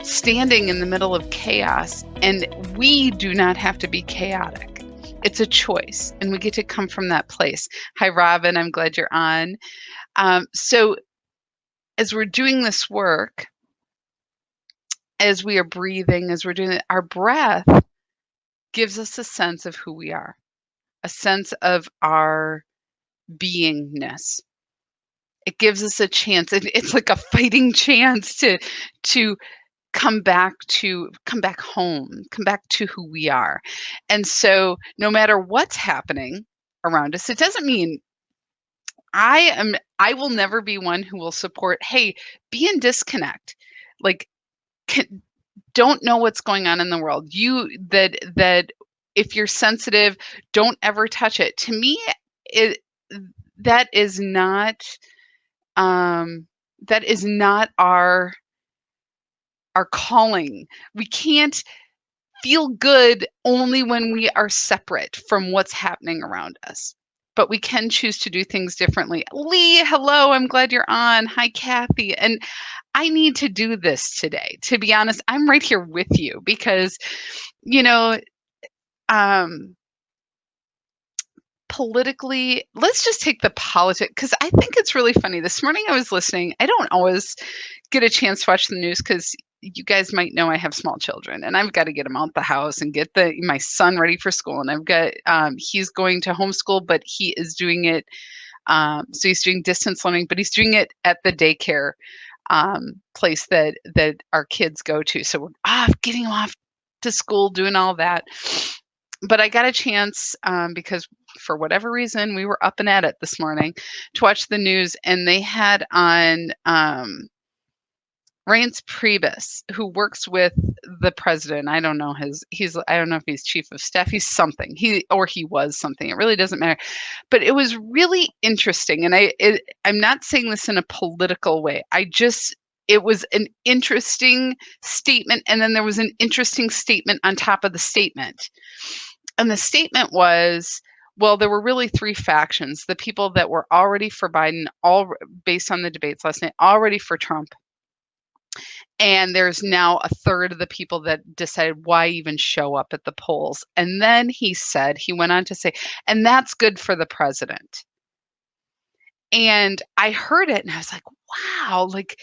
standing in the middle of chaos, and we do not have to be chaotic. It's a choice, and we get to come from that place. Hi, Robin. I'm glad you're on. So as we're doing this work, as we are breathing, as we're doing it, our breath gives us a sense of who we are, a sense of our beingness. It gives us a chance. It's like a fighting chance to come back home, come back to who we are. And so no matter what's happening around us, it doesn't mean I will never be one who will support, hey, be in disconnect. Like, don't know what's going on in the world. That if you're sensitive, don't ever touch it. To me, that is not our calling. We can't feel good only when we are separate from what's happening around us. But we can choose to do things differently. Lee, hello, I'm glad you're on. Hi, Kathy. And I need to do this today. To be honest, I'm right here with you because, politically, let's just take the politics, because I think it's really funny. This morning I was listening. I don't always get a chance to watch the news because you guys might know I have small children and I've got to get them out the house and get my son ready for school. And I've got, he's going to homeschool, but he is doing it. So he's doing distance learning, but he's doing it at the daycare place that our kids go to. So we're getting them off to school, doing all that. But I got a chance because for whatever reason, we were up and at it this morning to watch the news, and they had on Reince Priebus, who works with the president. I don't know I don't know if he's chief of staff. He's something. He was something. It really doesn't matter. But it was really interesting. And I'm not saying this in a political way. It was an interesting statement. And then there was an interesting statement on top of the statement. And the statement was, well, there were really three factions. The people that were already for Biden, all based on the debates last night, already for Trump. And there's now a third of the people that decided why even show up at the polls. And then he went on to say, and that's good for the president. And I heard it and I was like, wow, like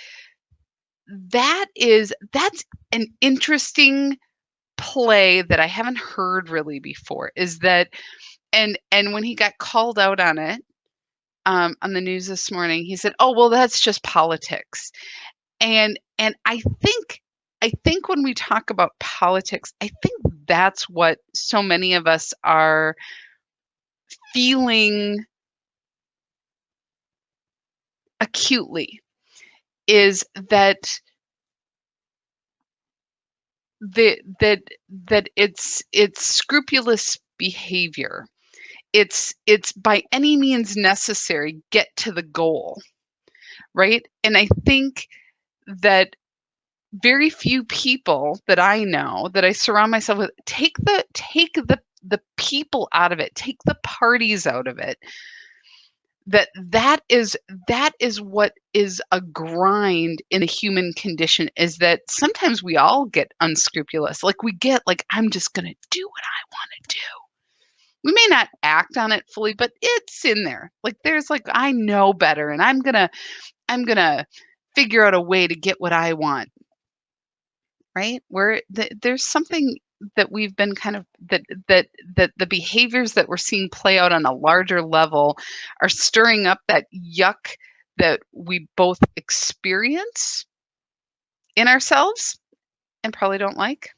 that's an interesting play that I haven't heard really before, is that, and when he got called out on it, on the news this morning, he said, oh, well, that's just politics. And I think when we talk about politics, I think that's what so many of us are feeling acutely, is that it's scrupulous behavior. It's by any means necessary, get to the goal, right? And I think that very few people that I know, that I surround myself with, take the people out of it, take the parties out of it. That is what is a grind in the human condition, is that sometimes we all get unscrupulous. Like I'm just going to do what I want to do. We may not act on it fully, but it's in there. Like there's I know better, and I'm going to figure out a way to get what I want. Right? Where there's something that we've been kind of, that the behaviors that we're seeing play out on a larger level are stirring up that yuck that we both experience in ourselves and probably don't like,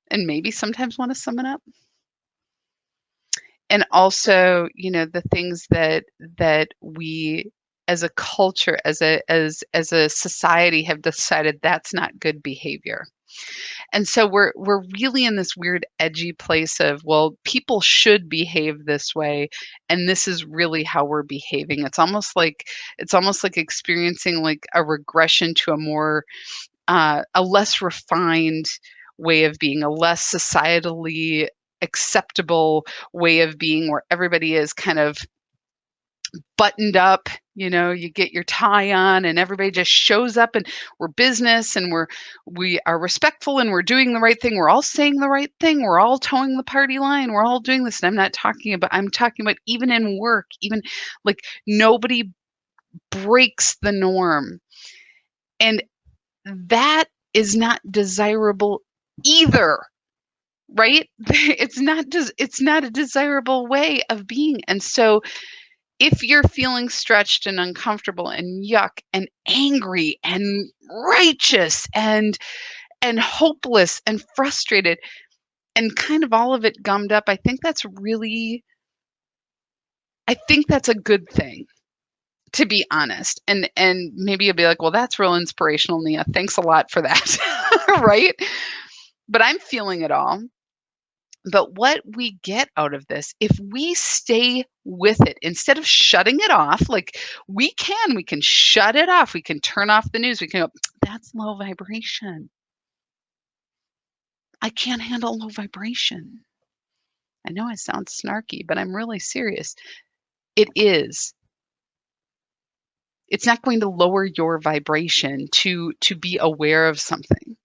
and maybe sometimes want to summon up. And also, the things that we as a culture, as a society, have decided that's not good behavior. And so we're really in this weird edgy place of, well, people should behave this way, and this is really how we're behaving. It's almost like experiencing like a regression to a more a less refined way of being, a less societally acceptable way of being, where everybody is kind of buttoned up, you get your tie on and everybody just shows up and we're business and we are respectful and we're doing the right thing. We're all saying the right thing. We're all towing the party line. We're all doing this. And I'm talking about even in work, even like nobody breaks the norm. And that is not desirable either, right? It's not a desirable way of being. And so if you're feeling stretched and uncomfortable and yuck and angry and righteous and hopeless and frustrated and kind of all of it gummed up, I think that's a good thing, to be honest. And maybe you'll be like, well, that's real inspirational, Nea. Thanks a lot for that. Right? But I'm feeling it all. But what we get out of this, if we stay with it, instead of shutting it off, like we can shut it off. We can turn off the news. We can go, that's low vibration. I can't handle low vibration. I know I sound snarky, but I'm really serious. It is. It's not going to lower your vibration to be aware of something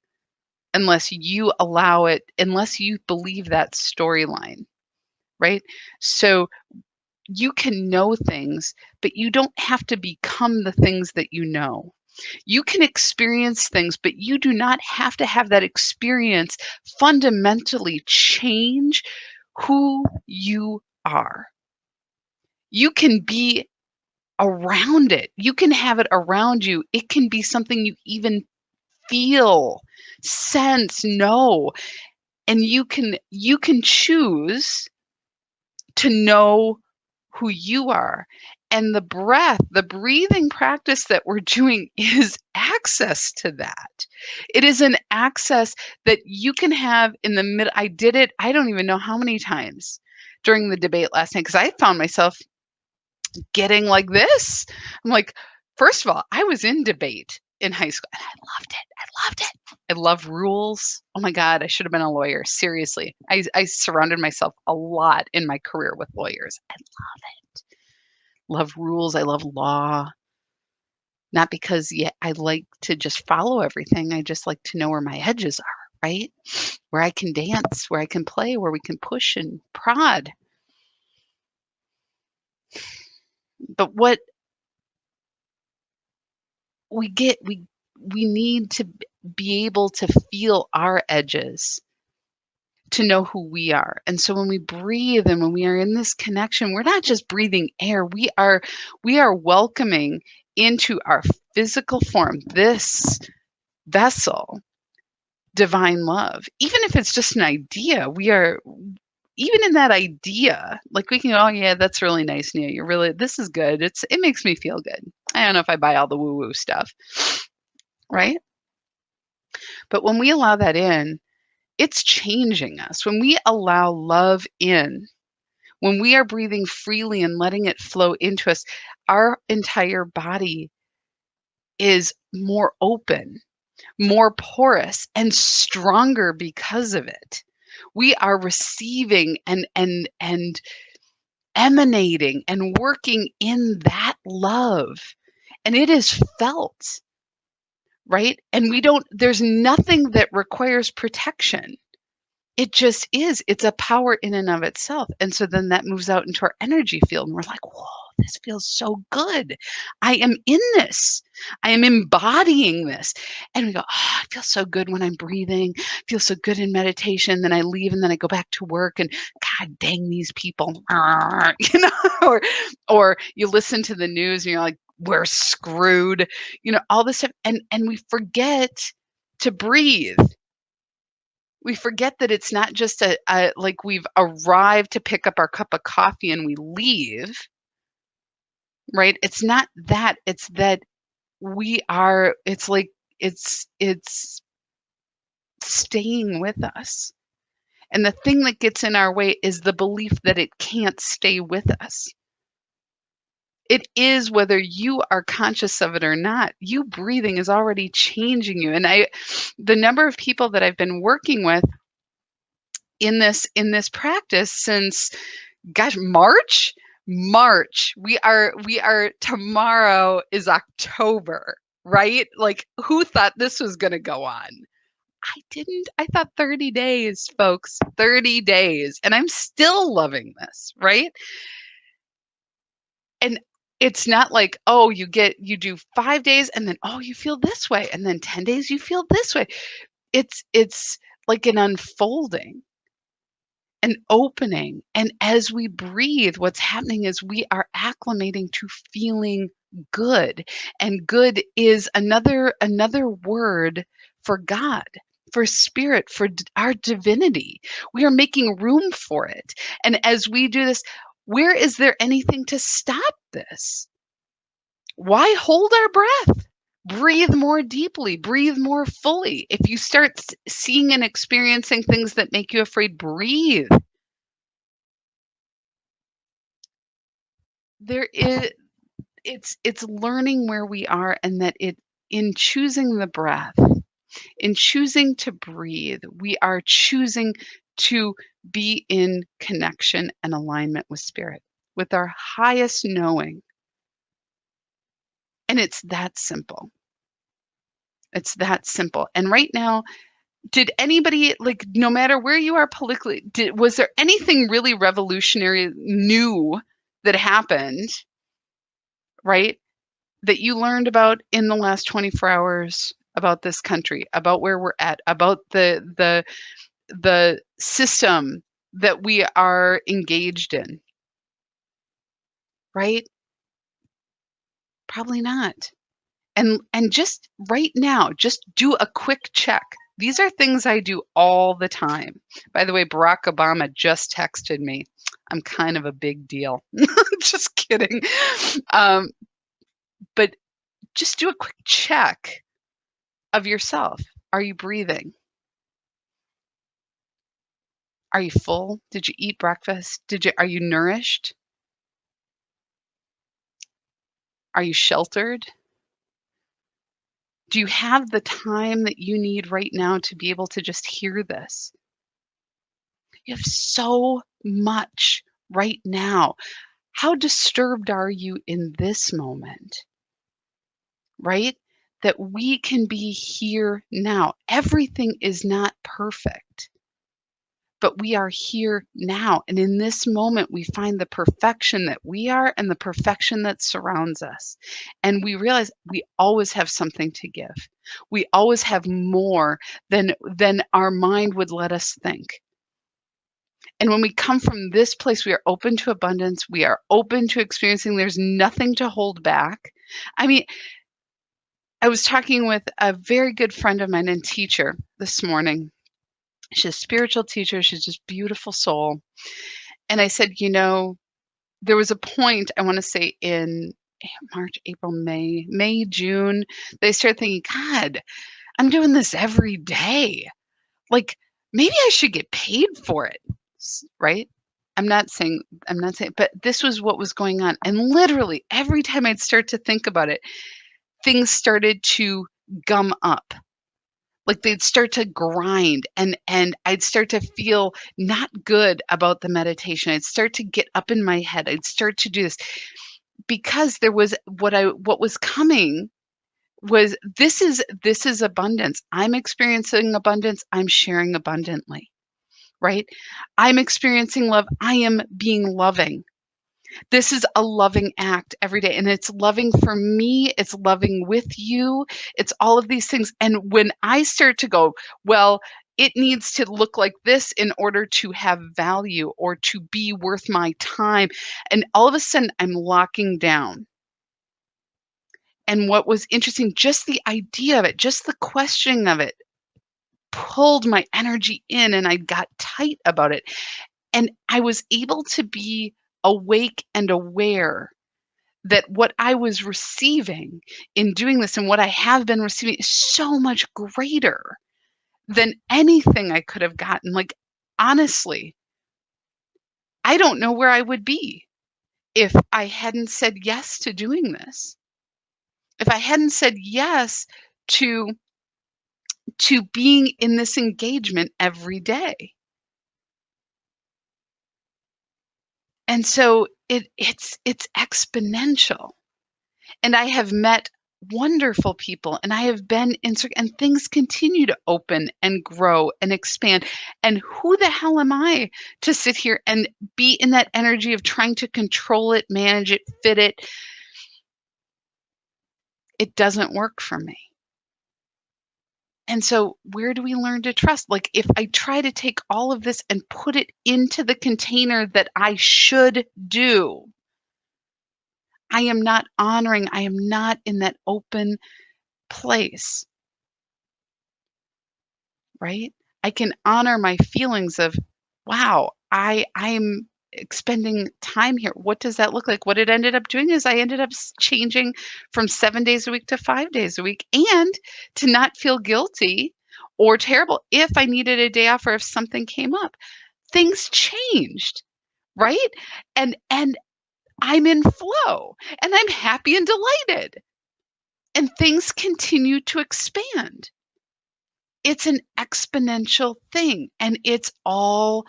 unless you allow it, unless you believe that storyline, right? So you can know things, but you don't have to become the things that you know. You can experience things, but you do not have to have that experience fundamentally change who you are. You can be around it. You can have it around you. It can be something you even feel, sense, know, and you can choose to know who you are. And the breathing practice that we're doing is access to that. It is an access that you can have in the middle. I did it, I don't even know how many times during the debate last night, because I found myself getting like this. I'm like, first of all, I was in debate in high school and I loved it. I loved it. I love rules. Oh my God, I should have been a lawyer. Seriously. I surrounded myself a lot in my career with lawyers. I love it. Love rules. I love law. Not because I like to just follow everything. I just like to know where my edges are, right? Where I can dance, where I can play, where we can push and prod. But what we need to be able to feel our edges to know who we are. And so when we breathe and when we are in this connection, we're not just breathing air. We are welcoming into our physical form, this vessel, divine love. Even if it's just an idea, we are even in that idea, like we can go, oh yeah, that's really nice, Nea. This is good. It makes me feel good. I don't know if I buy all the woo-woo stuff, right? But when we allow that in, it's changing us. When we allow love in, when we are breathing freely and letting it flow into us, our entire body is more open, more porous, and stronger because of it. We are receiving and emanating and working in that love. And it is felt, right? And there's nothing that requires protection. It just is. It's a power in and of itself. And so then that moves out into our energy field and we're like, whoa, this feels so good. I am in this. I am embodying this. And we go, oh, it feels so good when I'm breathing. It feels so good in meditation. Then I leave and then I go back to work and God dang these people, or you listen to the news and you're like, we're screwed, all this stuff. And we forget to breathe. We forget that it's not just like we've arrived to pick up our cup of coffee and we leave, right? It's not that. It's that it's like, it's staying with us. And the thing that gets in our way is the belief that it can't stay with us. It is whether you are conscious of it or not. You breathing is already changing you. And the number of people that I've been working with in this practice since, gosh, March, March. We are tomorrow is October, right? Like who thought this was going to go on? I didn't. I thought 30 days, folks, 30 days. And I'm still loving this, right? And it's not like, oh, you do 5 days and then, oh, you feel this way. And then 10 days, you feel this way. It's like an unfolding, an opening. And as we breathe, what's happening is we are acclimating to feeling good. And good is another word for God, for spirit, for our divinity. We are making room for it. And as we do this, where is there anything to stop this? Why hold our breath? Breathe more deeply, breathe more fully. If you start seeing and experiencing things that make you afraid, breathe. There is it's learning where we are, and that it in choosing the breath, in choosing to breathe, we are choosing to be in connection and alignment with spirit, with our highest knowing. And it's that simple. It's that simple. And right now, did anybody, like, no matter where you are politically, was there anything really revolutionary new that happened, right? That you learned about in the last 24 hours about this country, about where we're at, about the system that we are engaged in, right? Probably not. And just right now, just do a quick check. These are things I do all the time. By the way, Barack Obama just texted me. I'm kind of a big deal. Just kidding. Um, but just do a quick check of yourself. Are you breathing? Are you full? Did you eat breakfast? Are you nourished? Are you sheltered? Do you have the time that you need right now to be able to just hear this? You have so much right now. How disturbed are you in this moment? Right? That we can be here now. Everything is not perfect, but we are here now. And in this moment, we find the perfection that we are and the perfection that surrounds us. And we realize we always have something to give. We always have more than our mind would let us think. And when we come from this place, we are open to abundance. We are open to experiencing. There's nothing to hold back. I mean, I was talking with a very good friend of mine and teacher this morning. She's a spiritual teacher. She's just beautiful soul. And I said, there was a point, I want to say in March, April, May, June, they started thinking, God, I'm doing this every day. Like, maybe I should get paid for it. Right? I'm not saying, but this was what was going on. And literally every time I'd start to think about it, things started to gum up. Like they'd start to grind, and I'd start to feel not good about the meditation. I'd start to get up in my head. I'd start to do this because there was what was coming was this is abundance. I'm experiencing abundance. I'm sharing abundantly, right? I'm experiencing love. I am being loving. This is a loving act every day. And it's loving for me. It's loving with you. It's all of these things. And when I start to go, well, it needs to look like this in order to have value or to be worth my time. And all of a sudden, I'm locking down. And what was interesting, just the idea of it, just the questioning of it pulled my energy in, and I got tight about it. And I was able to be awake and aware that what I was receiving in doing this and what I have been receiving is so much greater than anything I could have gotten. Like, honestly, I don't know where I would be if I hadn't said yes to doing this. If I hadn't said yes to being in this engagement every day. And so it's exponential. And I have met wonderful people, and I have been in and things continue to open and grow and expand. And who the hell am I to sit here and be in that energy of trying to control it, manage it, fit it? It doesn't work for me. And so where do we learn to trust? Like, if I try to take all of this and put it into the container that I should do, I am not honoring, I am not in that open place, right? I can honor my feelings of, wow, I'm expending time here. What does that look like? What it ended up doing is I ended up changing from 7 days a week to 5 days a week, and to not feel guilty or terrible if I needed a day off or if something came up. Things changed, right? And I'm in flow and I'm happy and delighted. And things continue to expand. It's an exponential thing, and it's all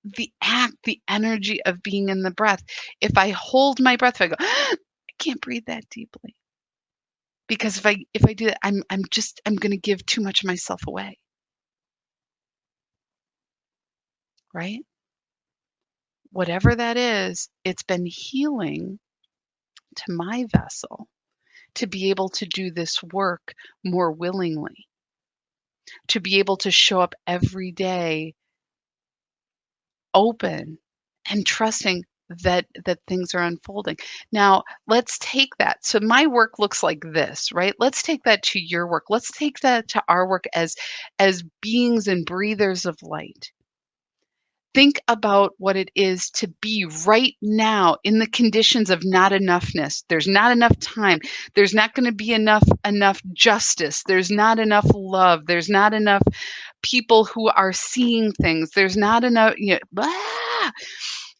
the act, the energy of being in the breath. If I hold my breath, if I go, I can't breathe that deeply, because if I do that, I'm going to give too much of myself away, right? Whatever that is, it's been healing to my vessel to be able to do this work more willingly, to be able to show up every day open and trusting that things are unfolding. Now, let's take that. So my work looks like this, right? Let's take that to your work. Let's take that to our work as beings and breathers of light. Think about what it is to be right now in the conditions of not enoughness. There's not enough time. There's not going to be enough justice. There's not enough love. There's not enough people who are seeing things. There's not enough,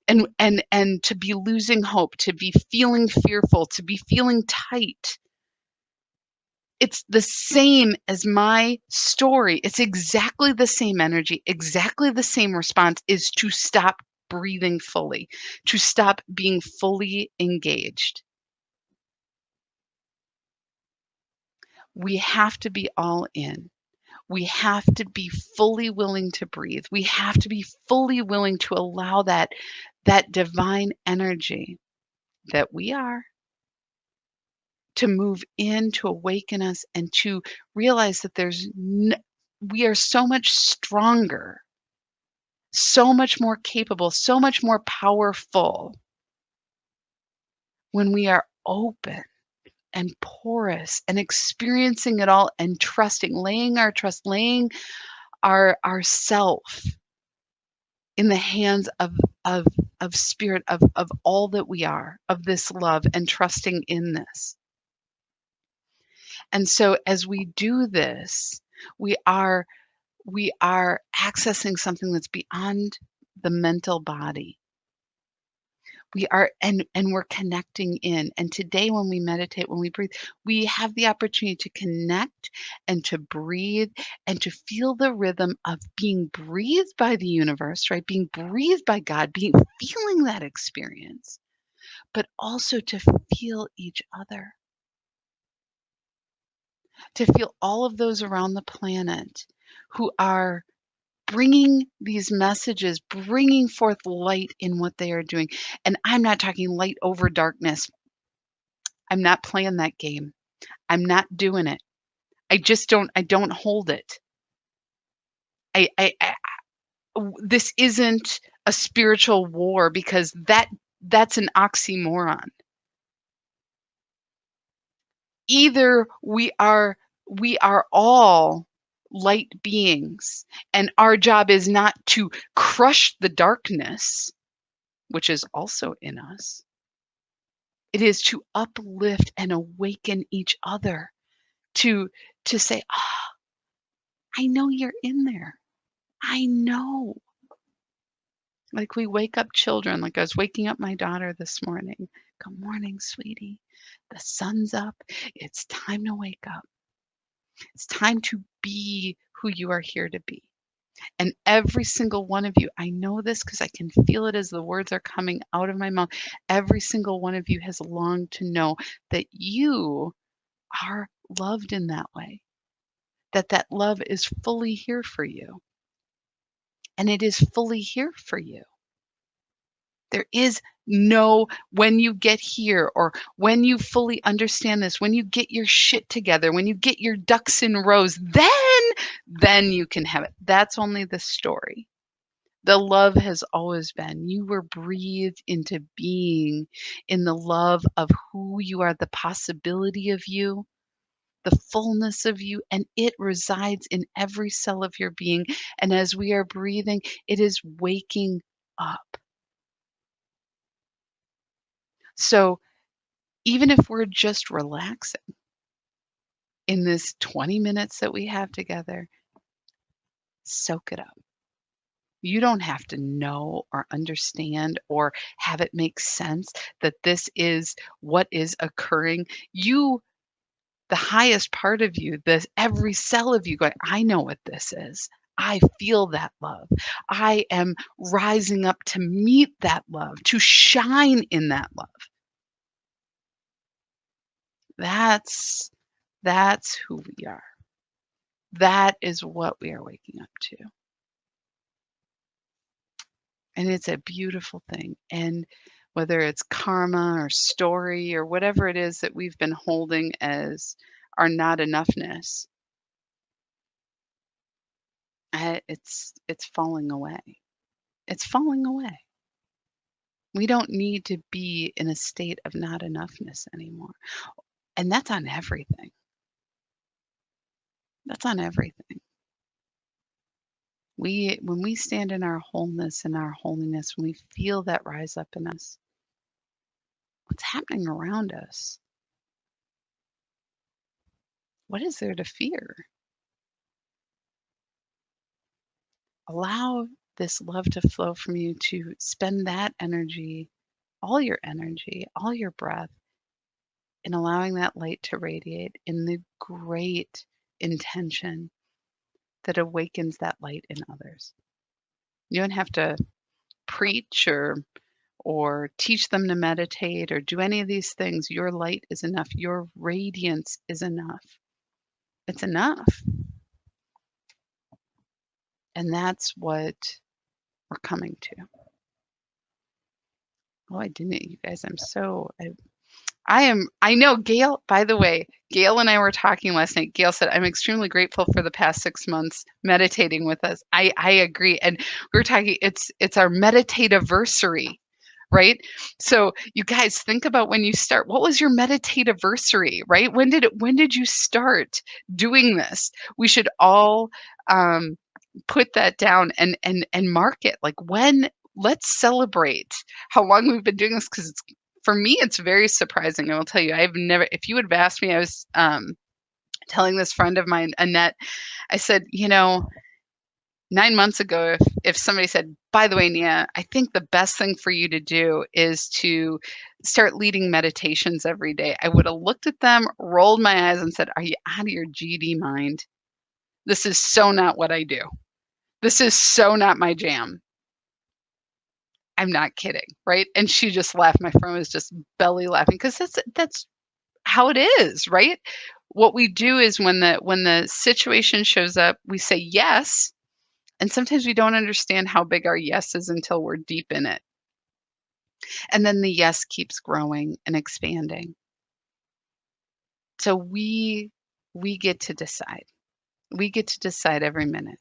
and to be losing hope, to be feeling fearful, to be feeling tight. It's the same as my story. It's exactly the same energy, exactly the same response, is to stop breathing fully, to stop being fully engaged. We have to be all in. We have to be fully willing to breathe. We have to be fully willing to allow that divine energy that we are to move in, to awaken us, and to realize that we are so much stronger, so much more capable, so much more powerful when we are open and porous and experiencing it all and trusting, laying our trust, laying our self in the hands of of spirit, of all that we are, of this love, and trusting in this. And so as we do this, we are we are accessing something that's beyond the mental body. We are, and we're connecting in. And today when we meditate, when we breathe, we have the opportunity to connect and to breathe and to feel the rhythm of being breathed by the universe, right? Being breathed by God, feeling that experience, but also to feel each other, to feel all of those around the planet who are bringing these messages, bringing forth light in what they are doing. And I'm not talking light over darkness. I'm not playing that game. I'm not doing it. I don't hold it. I this isn't a spiritual war, because that's an oxymoron. Either we are all light beings, and our job is not to crush the darkness, which is also in us. It is to uplift and awaken each other, to say, "Ah, I know you're in there. I know." Like we wake up children, like I was waking up my daughter this morning. "Good morning, sweetie. The sun's up. It's time to wake up. It's time to be who you are here to be." And every single one of you, I know this because I can feel it as the words are coming out of my mouth. Every single one of you has longed to know that you are loved in that way, that that love is fully here for you. And it is fully here for you. There is no when you get here or when you fully understand this, when you get your shit together, when you get your ducks in rows, then you can have it. That's only the story. The love has always been. You were breathed into being in the love of who you are, the possibility of you, the fullness of you, and it resides in every cell of your being. And as we are breathing, it is waking up. So even if we're just relaxing in this 20 minutes that we have together, soak it up. You don't have to know or understand or have it make sense that this is what is occurring. You, the highest part of you, this every cell of you going, I know what this is. I feel that love. I am rising up to meet that love, to shine in that love. That's who we are. That is what we are waking up to. And it's a beautiful thing. And whether it's karma or story or whatever it is that we've been holding as our not enoughness, it's falling away. It's falling away. We don't need to be in a state of not enoughness anymore. And that's on everything. That's on everything. When we stand in our wholeness and our holiness, when we feel that rise up in us, what's happening around us? What is there to fear? Allow this love to flow from you to spend that energy, all your breath, in allowing that light to radiate in the great intention that awakens that light in others. You don't have to preach or teach them to meditate or do any of these things. Your light is enough. Your radiance is enough. It's enough. And that's what we're coming to. Oh, I didn't, you guys. I know Gail, by the way, Gail and I were talking last night. Gail said, I'm extremely grateful for the past 6 months meditating with us. I agree. And we were talking, it's our meditativersary, right? So you guys think about when you start, what was your meditativersary, right? When did you start doing this? We should all put that down and mark it. Like let's celebrate how long we've been doing this, because it's, for me, it's very surprising. I will tell you, I've never, if you would have asked me, I was telling this friend of mine, Annette, I said, 9 months ago, if somebody said, by the way, Nia, I think the best thing for you to do is to start leading meditations every day, I would have looked at them, rolled my eyes, and said, are you out of your GD mind? This is so not what I do. This is so not my jam. I'm not kidding, right? And she just laughed. My friend was just belly laughing, because that's how it is, right? What we do is when the situation shows up, we say yes, and sometimes we don't understand how big our yes is until we're deep in it. And then the yes keeps growing and expanding. So we get to decide. We get to decide every minute.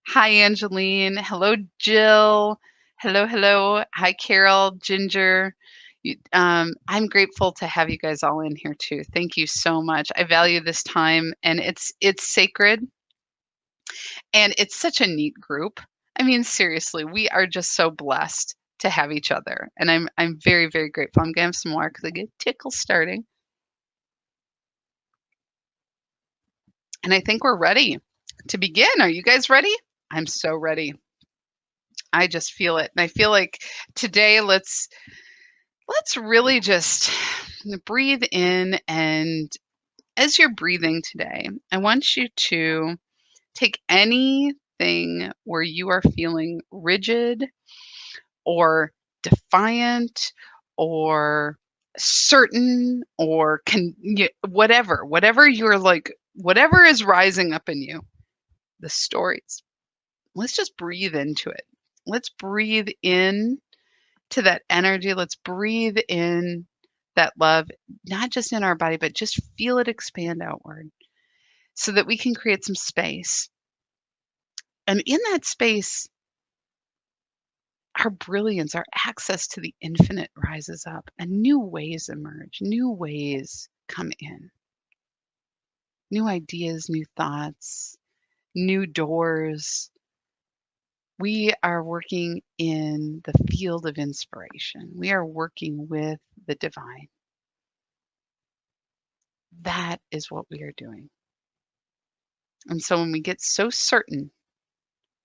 Hi, Angeline. Hello, Jill. Hello, hello. Hi, Carol, Ginger. I'm grateful to have you guys all in here too. Thank you so much. I value this time, and it's sacred, and it's such a neat group. I mean, seriously, we are just so blessed to have each other, and I'm very, very grateful. I'm gonna have some more because I get tickles starting, and I think we're ready to begin. Are you guys ready? I'm so ready. I just feel it. And I feel like today let's really just breathe in, and as you're breathing today, I want you to take anything anything where you are feeling rigid or defiant or certain or whatever you're like, whatever is rising up in you, the stories, let's just breathe into it. Let's breathe in to that energy. Let's breathe in that love, not just in our body, but just feel it expand outward so that we can create some space. And in that space, our brilliance, our access to the infinite rises up and new ways emerge, new ways come in, new ideas, new thoughts, new doors. We are working in the field of inspiration. We are working with the divine. That is what we are doing. And so when we get so certain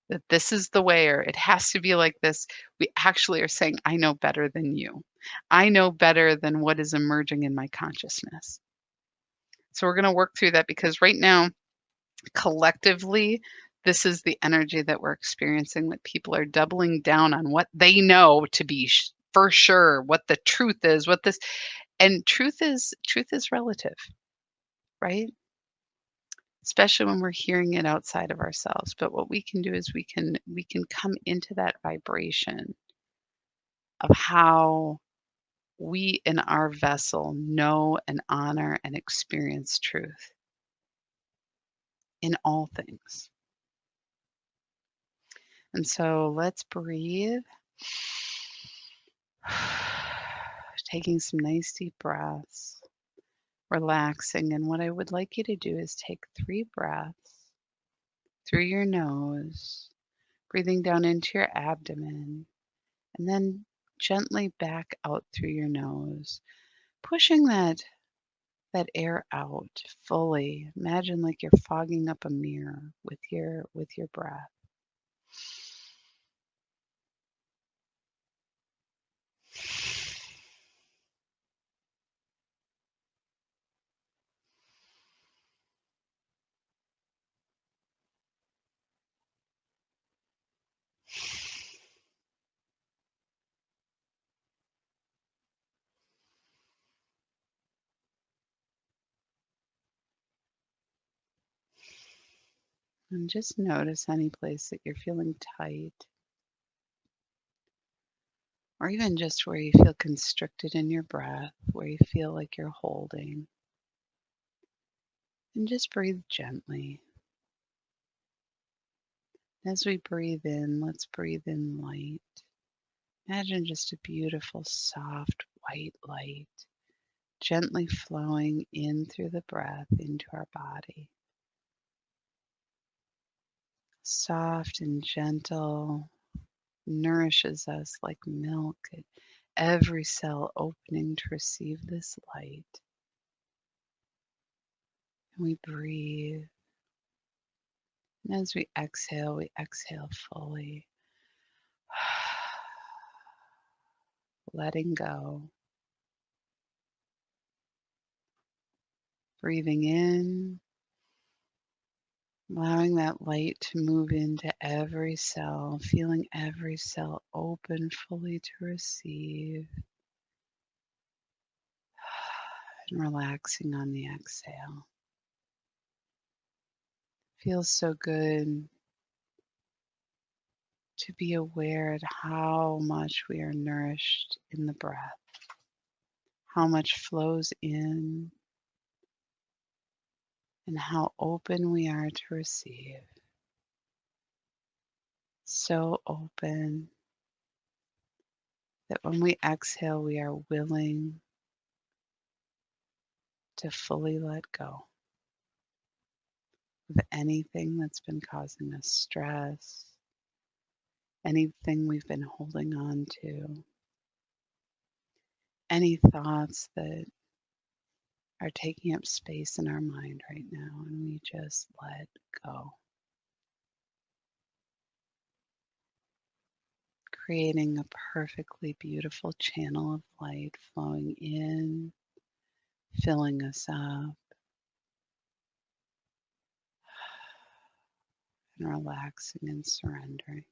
that this is the way or it has to be like this, we actually are saying, I know better than you. I know better than what is emerging in my consciousness. So we're going to work through that because right now, collectively, this is the energy that we're experiencing, that people are doubling down on what they know to be for sure, what the truth is, and truth is relative, right? Especially when we're hearing it outside of ourselves. But what we can do is we can come into that vibration of how we in our vessel know and honor and experience truth in all things. And so let's breathe. Taking some nice deep breaths, relaxing. And what I would like you to do is take 3 breaths through your nose, breathing down into your abdomen, and then gently back out through your nose, pushing that air out fully. Imagine like you're fogging up a mirror with your breath. And just notice any place that you're feeling tight, or even just where you feel constricted in your breath, where you feel like you're holding. And just breathe gently. As we breathe in, let's breathe in light. Imagine just a beautiful, soft, white light gently flowing in through the breath into our body. Soft and gentle, nourishes us like milk, every cell opening to receive this light. And we breathe. And as we exhale fully, letting go. Breathing in, allowing that light to move into every cell, feeling every cell open fully to receive, and relaxing on the exhale. Feels so good to be aware of how much we are nourished in the breath, how much flows in, and how open we are to receive. So open that when we exhale, we are willing to fully let go of anything that's been causing us stress, anything we've been holding on to, any thoughts that are taking up space in our mind right now, and we just let go. Creating a perfectly beautiful channel of light flowing in, filling us up, and relaxing and surrendering.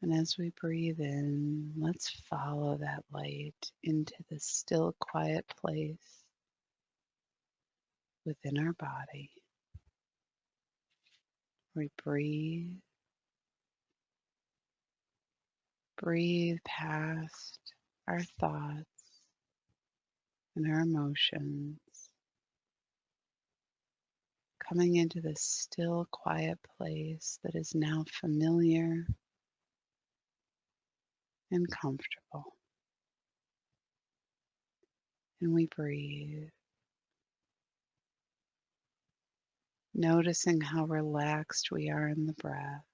And as we breathe in, let's follow that light into the still, quiet place within our body. We breathe past our thoughts and our emotions, coming into this still, quiet place that is now familiar and comfortable. And we breathe, noticing how relaxed we are in the breath,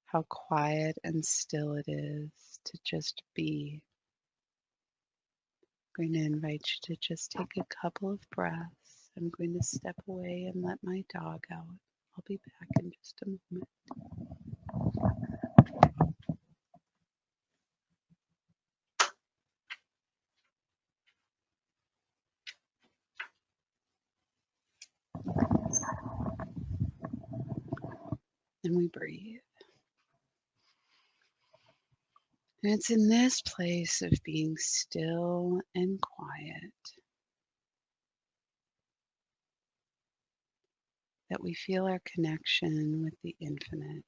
how quiet and still it is to just be. I'm going to invite you to just take a couple of breaths. I'm going to step away and let my dog out. I'll be back in just a moment. And we breathe. And it's in this place of being still and quiet that we feel our connection with the infinite.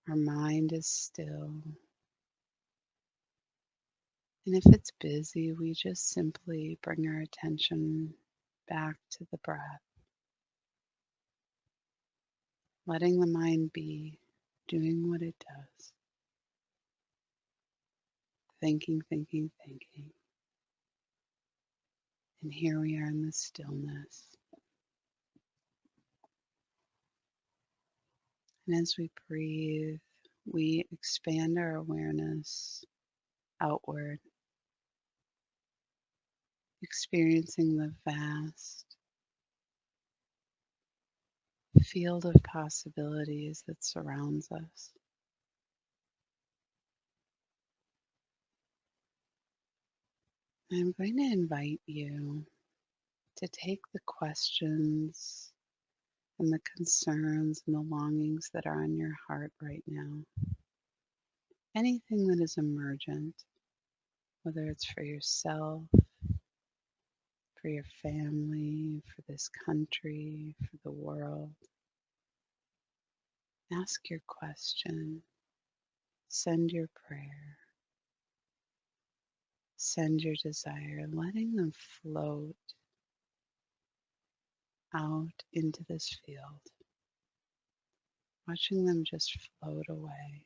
Our mind is still. And if it's busy, we just simply bring our attention back to the breath, letting the mind be, doing what it does. Thinking, thinking, thinking. And here we are in the stillness. And as we breathe, we expand our awareness outward, experiencing the vast field of possibilities that surrounds us. I'm going to invite you to take the questions and the concerns and the longings that are on your heart right now. Anything that is emergent, whether it's for yourself, for your family, for this country, for the world. Ask your question. Send your prayer. Send your desire, letting them float out into this field. Watching them just float away,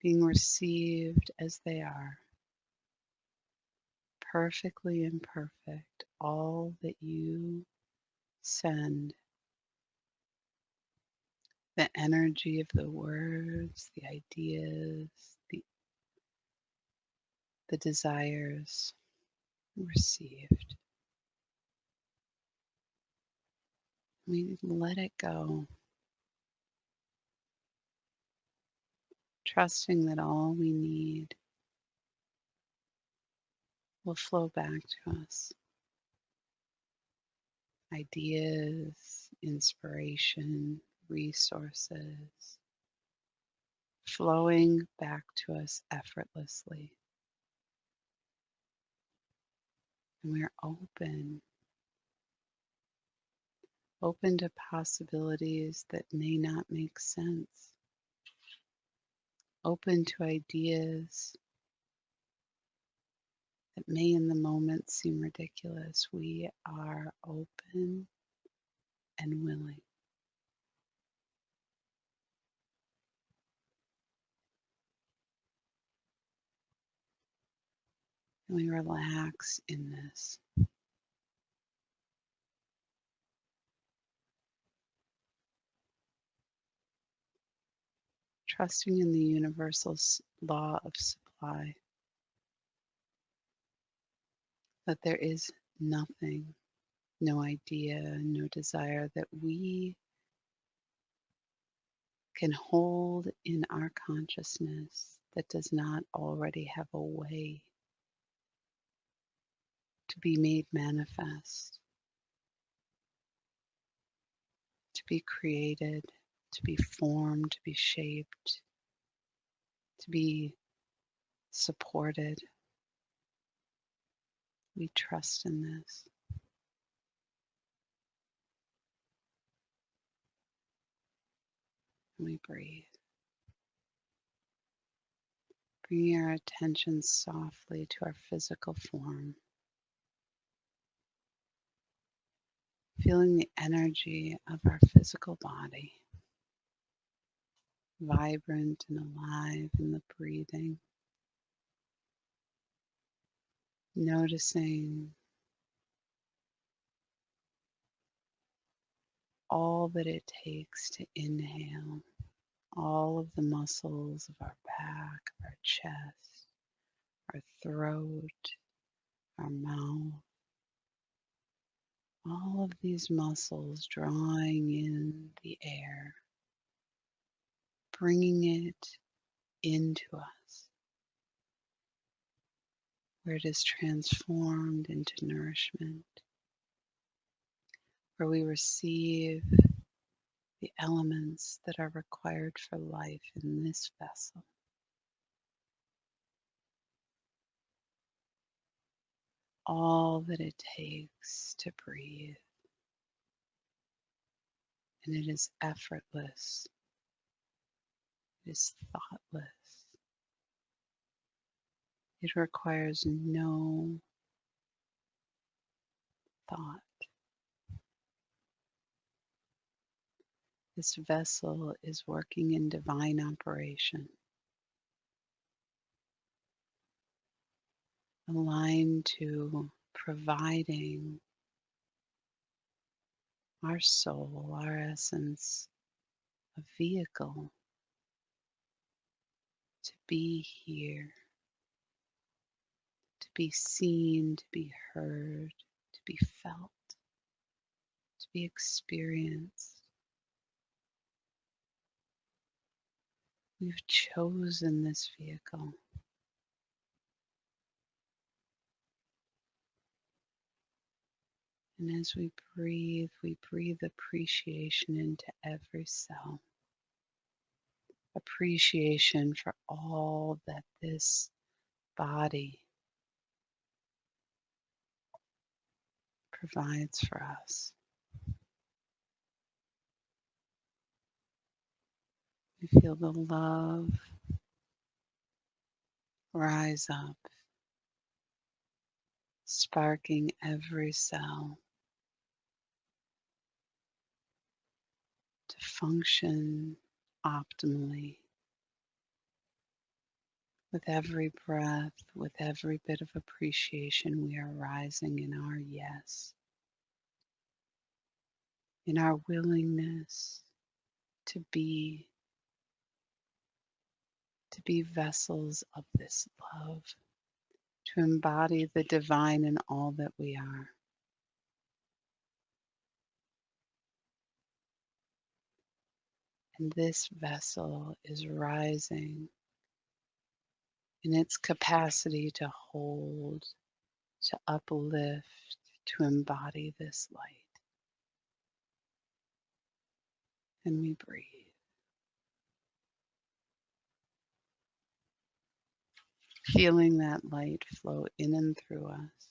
being received as they are, perfectly imperfect. All that you send, the energy of the words, the ideas, the desires, received. We let it go, trusting that all we need will flow back to us. Ideas, inspiration, resources, flowing back to us effortlessly. And we're open to possibilities that may not make sense, open to ideas that may in the moment seem ridiculous. We are open and willing. And we relax in this. Trusting in the universal law of supply, that there is nothing, no idea, no desire that we can hold in our consciousness that does not already have a way to be made manifest, to be created, to be formed, to be shaped, to be supported. We trust in this. And we breathe. Bringing our attention softly to our physical form. Feeling the energy of our physical body. Vibrant and alive in the breathing. Noticing all that it takes to inhale. All of the muscles of our back, of our chest, our throat, our mouth. All of these muscles drawing in the air, bringing it into us, where it is transformed into nourishment, where we receive the elements that are required for life in this vessel. All that it takes to breathe. And it is effortless. It is thoughtless. It requires no thought. This vessel is working in divine operation, aligned to providing our soul, our essence, a vehicle to be here, to be seen, to be heard, to be felt, to be experienced. We've chosen this vehicle. And as we breathe appreciation into every cell. Appreciation for all that this body provides for us. We feel the love rise up, sparking every cell to function optimally. With every breath, with every bit of appreciation, we are rising in our yes, in our willingness to be vessels of this love, to embody the divine in all that we are. And this vessel is rising in its capacity to hold, to uplift, to embody this light. And we breathe. Feeling that light flow in and through us.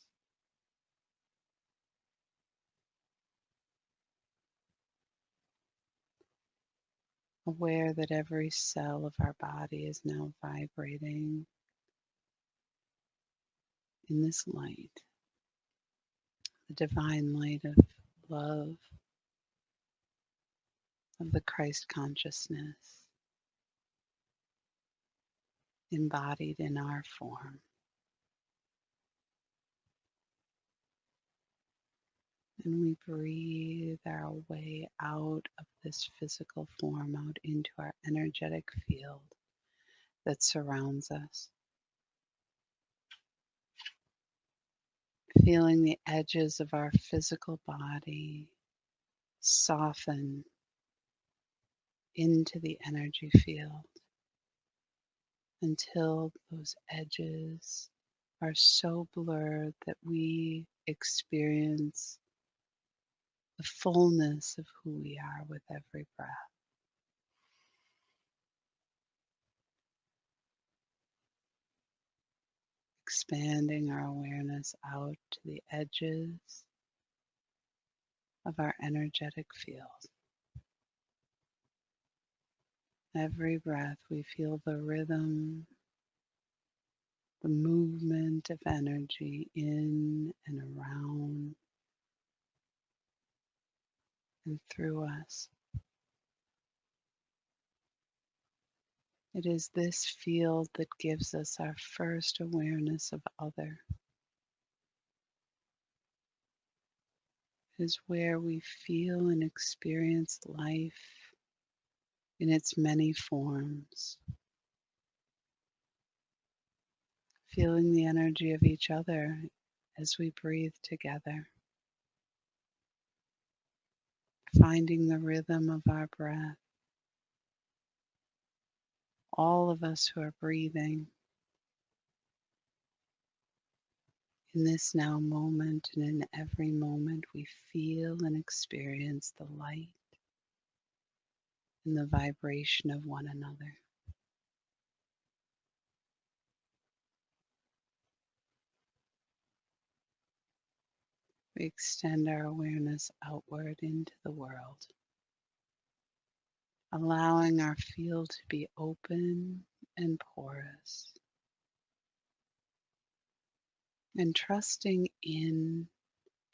Aware that every cell of our body is now vibrating in this light, the divine light of love, of the Christ consciousness, embodied in our form. And we breathe our way out of this physical form, out into our energetic field that surrounds us. Feeling the edges of our physical body soften into the energy field until those edges are so blurred that we experience the fullness of who we are with every breath. Expanding our awareness out to the edges of our energetic field. Every breath we feel the rhythm, the movement of energy in and around and through us. It is this field that gives us our first awareness of other. It is where we feel and experience life in its many forms, feeling the energy of each other as we breathe together, finding the rhythm of our breath. All of us who are breathing in this now moment and in every moment, we feel and experience the light and the vibration of one another. We extend our awareness outward into the world, allowing our field to be open and porous, and trusting in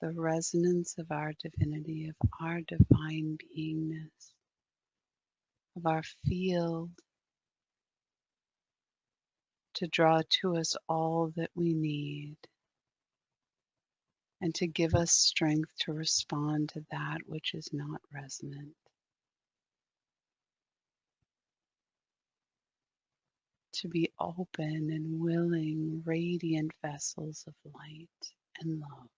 the resonance of our divinity, of our divine beingness, of our field to draw to us all that we need and to give us strength to respond to that which is not resonant. To be open and willing, radiant vessels of light and love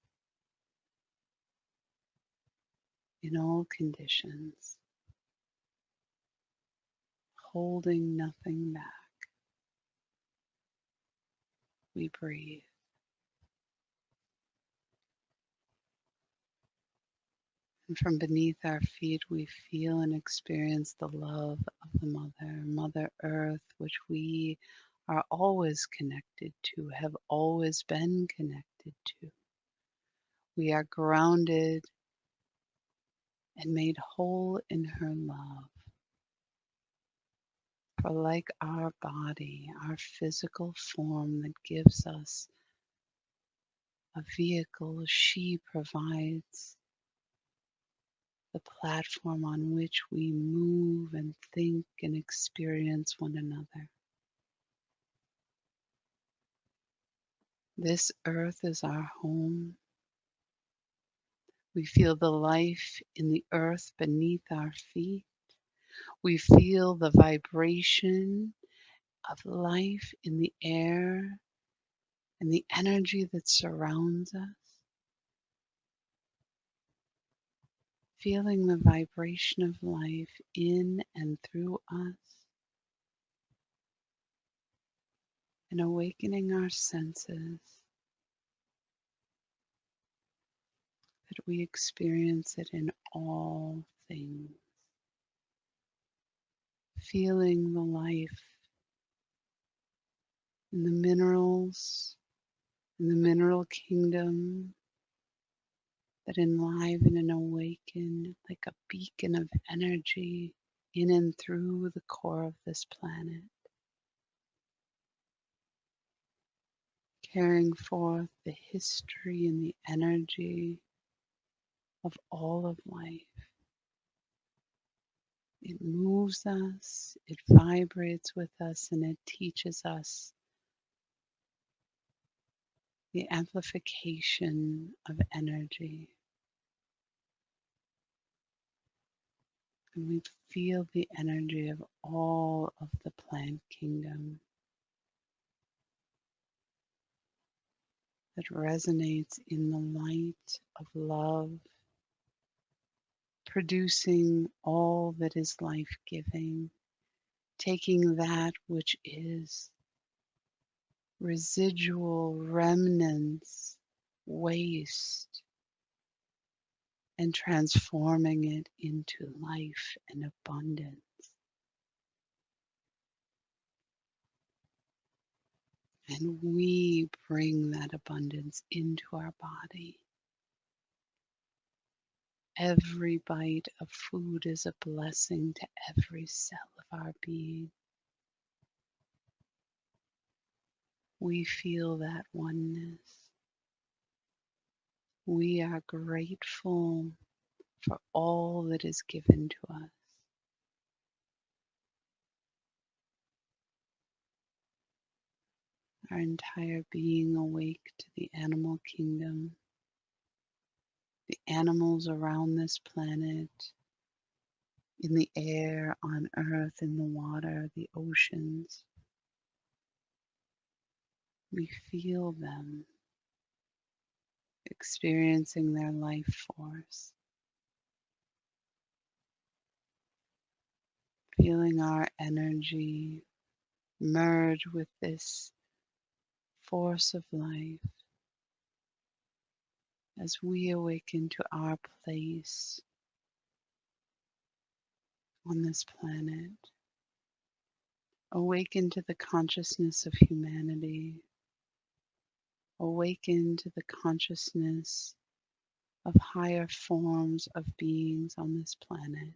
in all conditions, holding nothing back. We breathe. And from beneath our feet, we feel and experience the love of the Mother, Mother Earth, which we are always connected to, have always been connected to. We are grounded and made whole in her love. For like our body, our physical form that gives us a vehicle, she provides the platform on which we move and think and experience one another. This earth is our home. We feel the life in the earth beneath our feet. We feel the vibration of life in the air and the energy that surrounds us. Feeling the vibration of life in and through us, and awakening our senses that we experience it in all things. Feeling the life in the minerals, in the mineral kingdom that enliven and awaken like a beacon of energy in and through the core of this planet, carrying forth the history and the energy of all of life. It moves us, it vibrates with us, and it teaches us the amplification of energy. And we feel the energy of all of the plant kingdom that resonates in the light of love, producing all that is life-giving, taking that which is residual remnants, waste and transforming it into life and abundance. And we bring that abundance into our body. Every bite of food is a blessing to every cell of our being. We feel that oneness. We are grateful for all that is given to us. Our entire being awake to the animal kingdom, the animals around this planet, in the air, on earth, in the water, the oceans. We feel them experiencing their life force, feeling our energy merge with this force of life as we awaken to our place on this planet, awaken to the consciousness of humanity, awaken to the consciousness of higher forms of beings on this planet,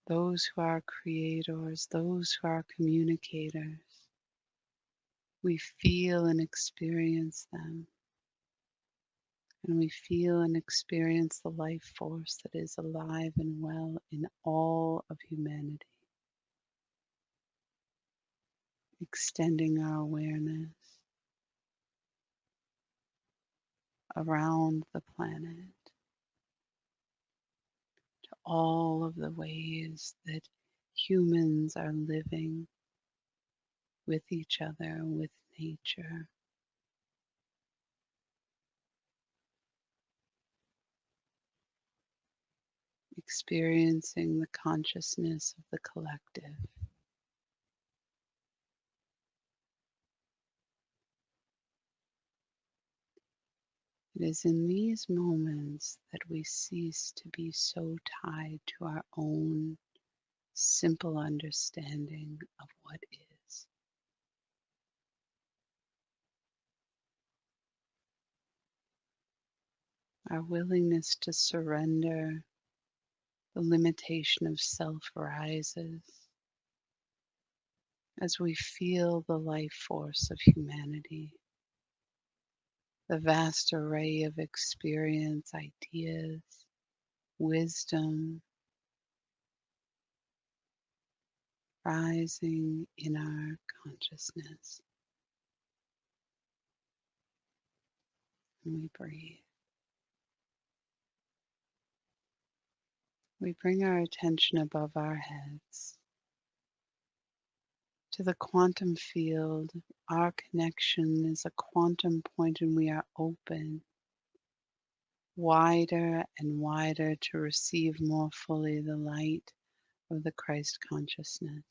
those who are creators, those who are communicators. We feel and experience them, and we feel and experience the life force that is alive and well in all of humanity, extending our awareness around the planet to all of the ways that humans are living with each other, with nature. Experiencing the consciousness of the collective. It is in these moments that we cease to be so tied to our own simple understanding of what is. Our willingness to surrender the limitation of self rises as we feel the life force of humanity, the vast array of experience, ideas, wisdom rising in our consciousness. And we breathe. We bring our attention above our heads to the quantum field. Our connection is a quantum point, and we are open wider and wider to receive more fully the light of the Christ consciousness.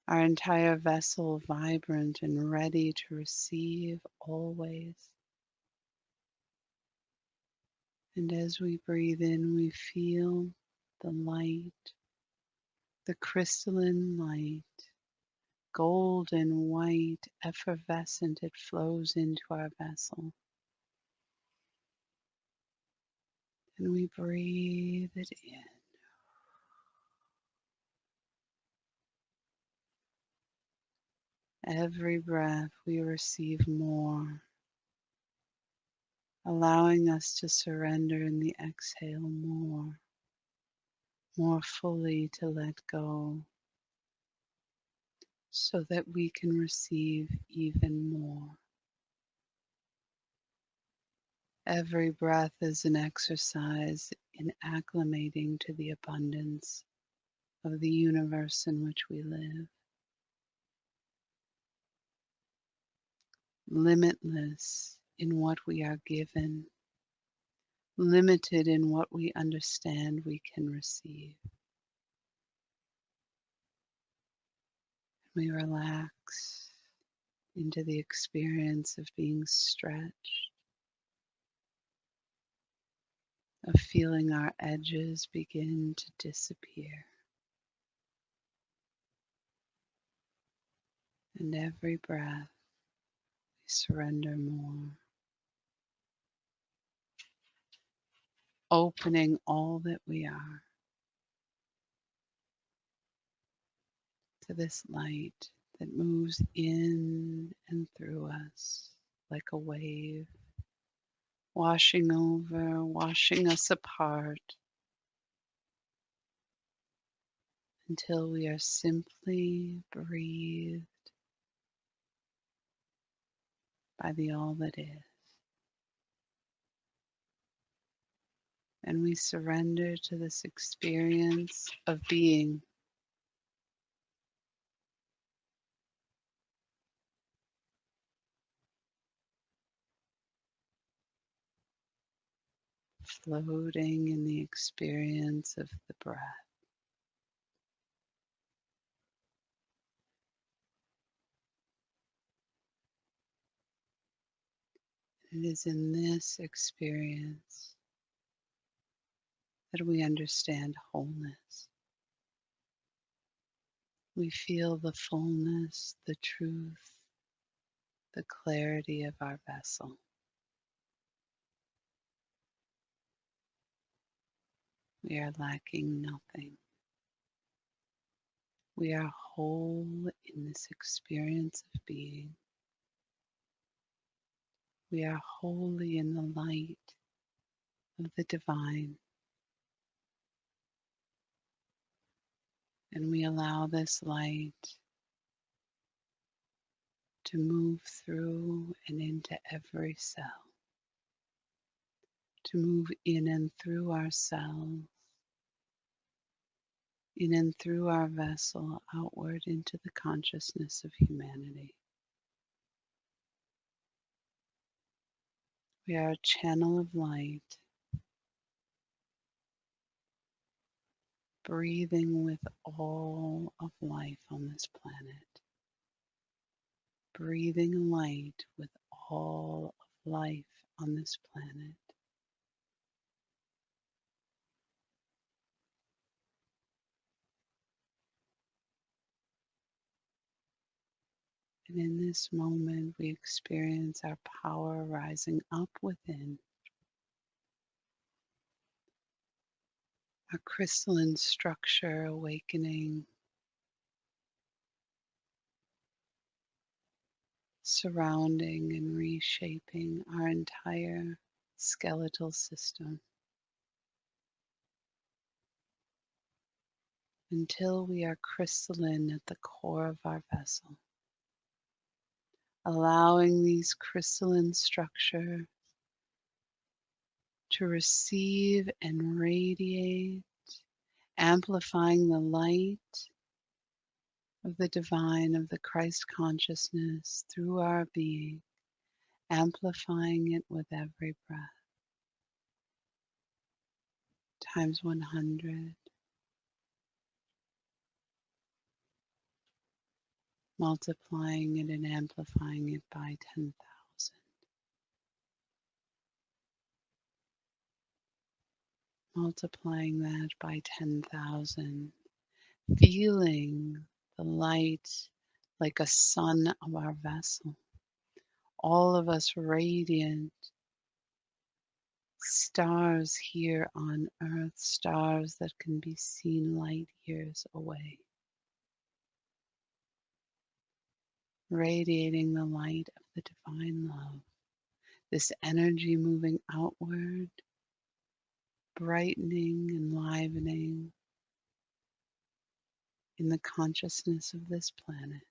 Our entire vessel vibrant and ready to receive always. And as we breathe in, we feel the light, the crystalline light, golden white, effervescent. It flows into our vessel. And we breathe it in. Every breath we receive more, allowing us to surrender in the exhale more fully to let go, so that we can receive even more. Every breath is an exercise in acclimating to the abundance of the universe in which we live. Limitless in what we are given, limited in what we understand we can receive. We relax into the experience of being stretched, of feeling our edges begin to disappear. And every breath, we surrender more, opening all that we are to this light that moves in and through us like a wave, washing over, washing us apart until we are simply breathed by the all that is. And we surrender to this experience of being, floating in the experience of the breath. It is in this experience that we understand wholeness. We feel the fullness, the truth, the clarity of our vessel. We are lacking nothing. We are whole in this experience of being. We are wholly in the light of the divine, and we allow this light to move through and into every cell, to move in and through our cells, in and through our vessel, outward into the consciousness of humanity. We are a channel of light, breathing with all of life on this planet, breathing light with all of life on this planet. And in this moment, we experience our power rising up within, our crystalline structure awakening, surrounding and reshaping our entire skeletal system until we are crystalline at the core of our vessel, allowing these crystalline structure to receive and radiate, amplifying the light of the divine, of the Christ consciousness through our being, amplifying it with every breath. Times 100, multiplying it and amplifying it by 10,000. Multiplying that by 10,000, feeling the light like a sun of our vessel. All of us radiant stars here on earth, stars that can be seen light years away. Radiating the light of the divine love, this energy moving outward, brightening, enlivening in the consciousness of this planet,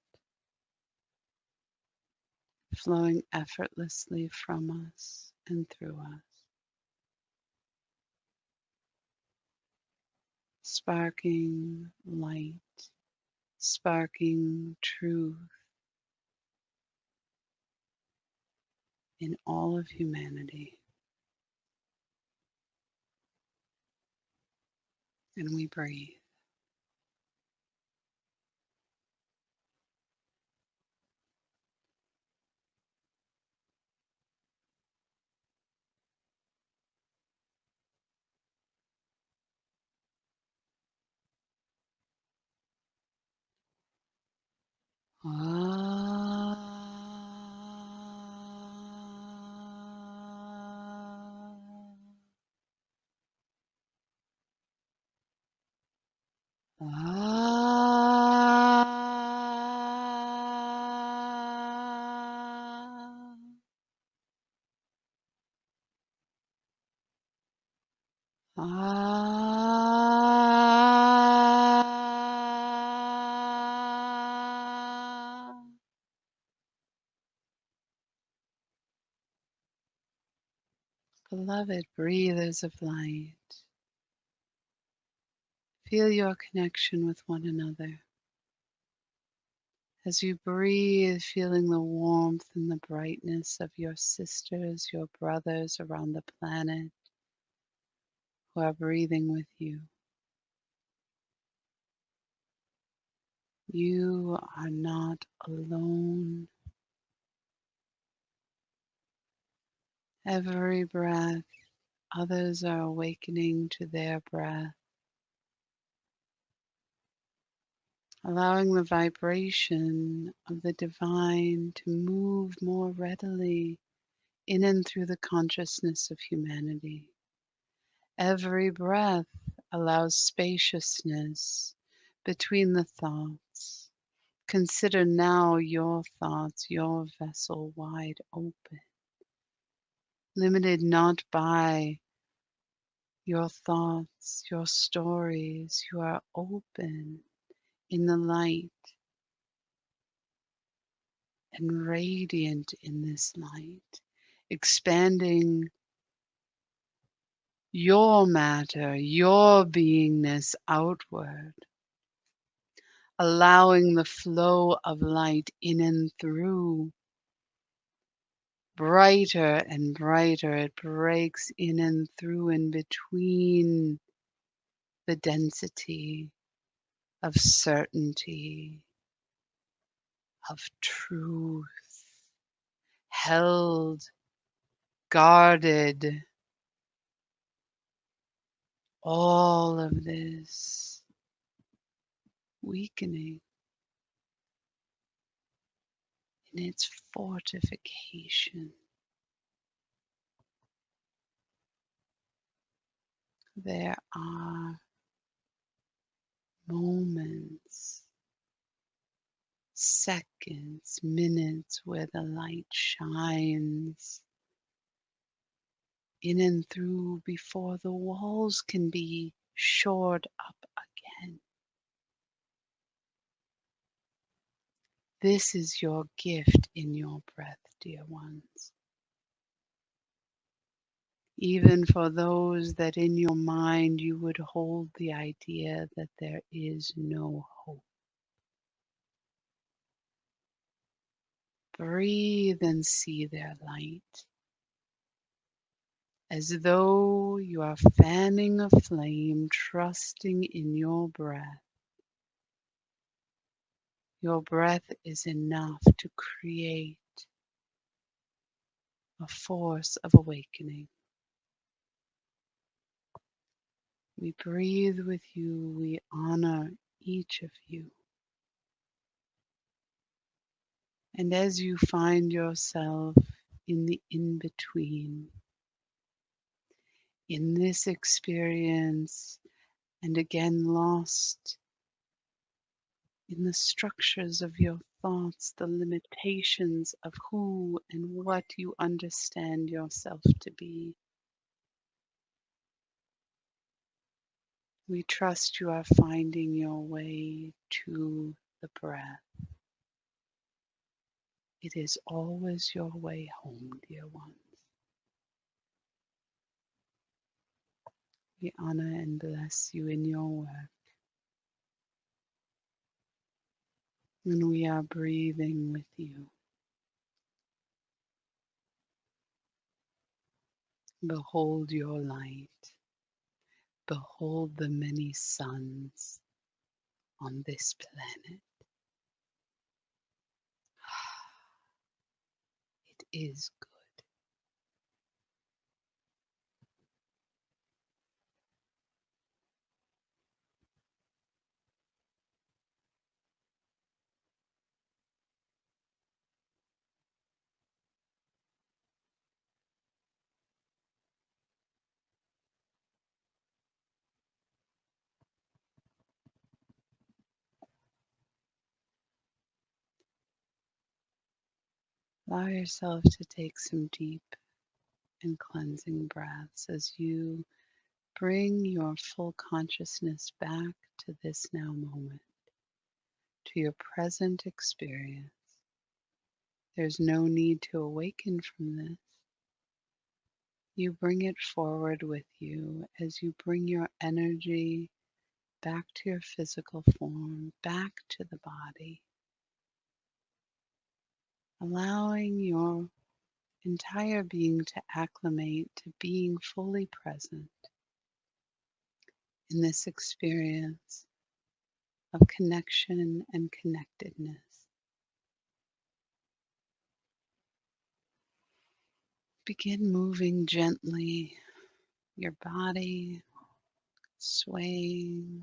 flowing effortlessly from us and through us, sparking light, sparking truth in all of humanity. And we breathe. Ah. Beloved breathers of light, feel your connection with one another. As you breathe, feeling the warmth and the brightness of your sisters, your brothers around the planet who are breathing with you. You are not alone. Every breath, others are awakening to their breath, allowing the vibration of the divine to move more readily in and through the consciousness of humanity. Every breath allows spaciousness between the thoughts. Consider now your thoughts, your vessel wide open, limited not by your thoughts, your stories. You are open in the light and radiant in this light, expanding your matter, your beingness outward, allowing the flow of light in and through. Brighter and brighter it breaks in and through and between the density of certainty, of truth, held, guarded, all of this weakening in its fortification. There are moments, seconds, minutes where the light shines in and through before the walls can be shored up again. This is your gift in your breath, dear ones. Even for those that in your mind you would hold the idea that there is no hope. Breathe and see their light, as though you are fanning a flame, trusting in your breath. Your breath is enough to create a force of awakening. We breathe with you, we honor each of you. And as you find yourself in the in-between, in this experience, and again lost in the structures of your thoughts, the limitations of who and what you understand yourself to be, we trust you are finding your way to the breath. It is always your way home, dear ones. We honor and bless you in your work. And we are breathing with you. Behold your light. Behold the many suns on this planet. It is good. Allow yourself to take some deep and cleansing breaths as you bring your full consciousness back to this now moment, to your present experience. There's no need to awaken from this. You bring it forward with you as you bring your energy back to your physical form, back to the body, allowing your entire being to acclimate to being fully present in this experience of connection and connectedness. Begin moving gently your body, swaying,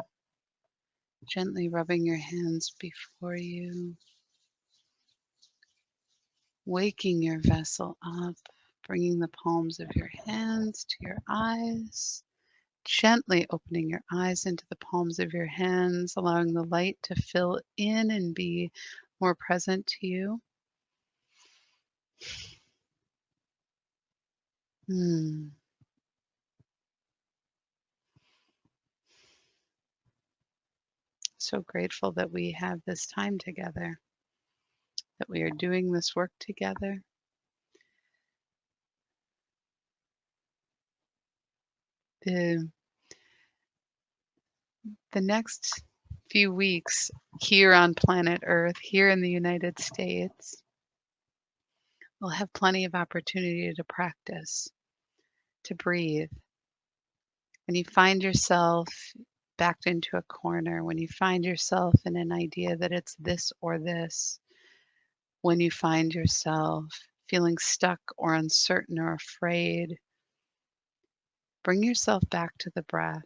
gently rubbing your hands before you, waking your vessel up, bringing the palms of your hands to your eyes, gently opening your eyes into the palms of your hands, allowing the light to fill in and be more present to you. So grateful that we have this time together, that we are doing this work together. The next few weeks here on planet Earth, here in the United States, we'll have plenty of opportunity to practice, to breathe. When you find yourself backed into a corner, when you find yourself in an idea that it's this or this, when you find yourself feeling stuck or uncertain or afraid, bring yourself back to the breath.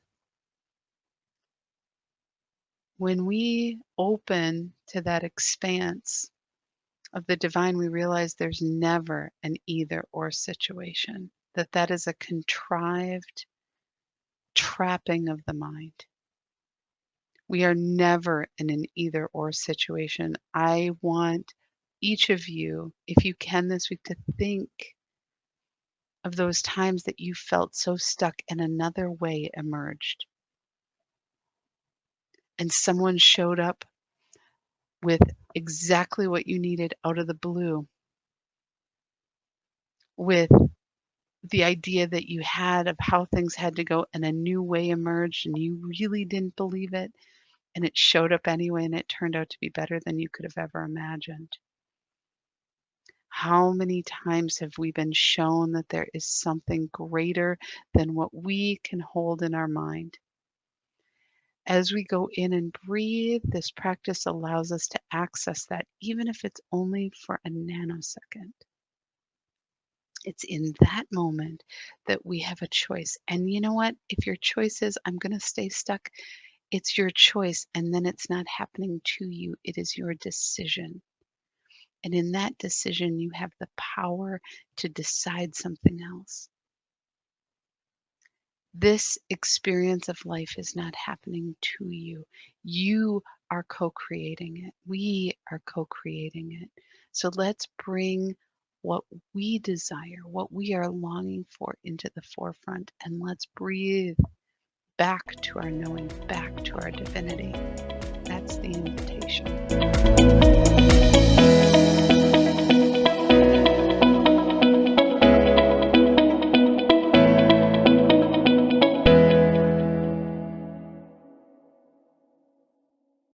When we open to that expanse of the divine, we realize there's never an either or situation, that is a contrived trapping of the mind. We are never in an either or situation. I want each of you, if you can this week, to think of those times that you felt so stuck and another way emerged. And someone showed up with exactly what you needed out of the blue, with the idea that you had of how things had to go, and a new way emerged and you really didn't believe it, and it showed up anyway, and it turned out to be better than you could have ever imagined. How many times have we been shown that there is something greater than what we can hold in our mind? As we go in and breathe, this practice allows us to access that, even if it's only for a nanosecond. It's in that moment that we have a choice. And you know what? If your choice is, I'm going to stay stuck, it's your choice. And then it's not happening to you, it is your decision. And in that decision, you have the power to decide something else. This experience of life is not happening to you. You are co-creating it. We are co-creating it. So let's bring what we desire, what we are longing for, into the forefront, and let's breathe back to our knowing, back to our divinity. That's the invitation.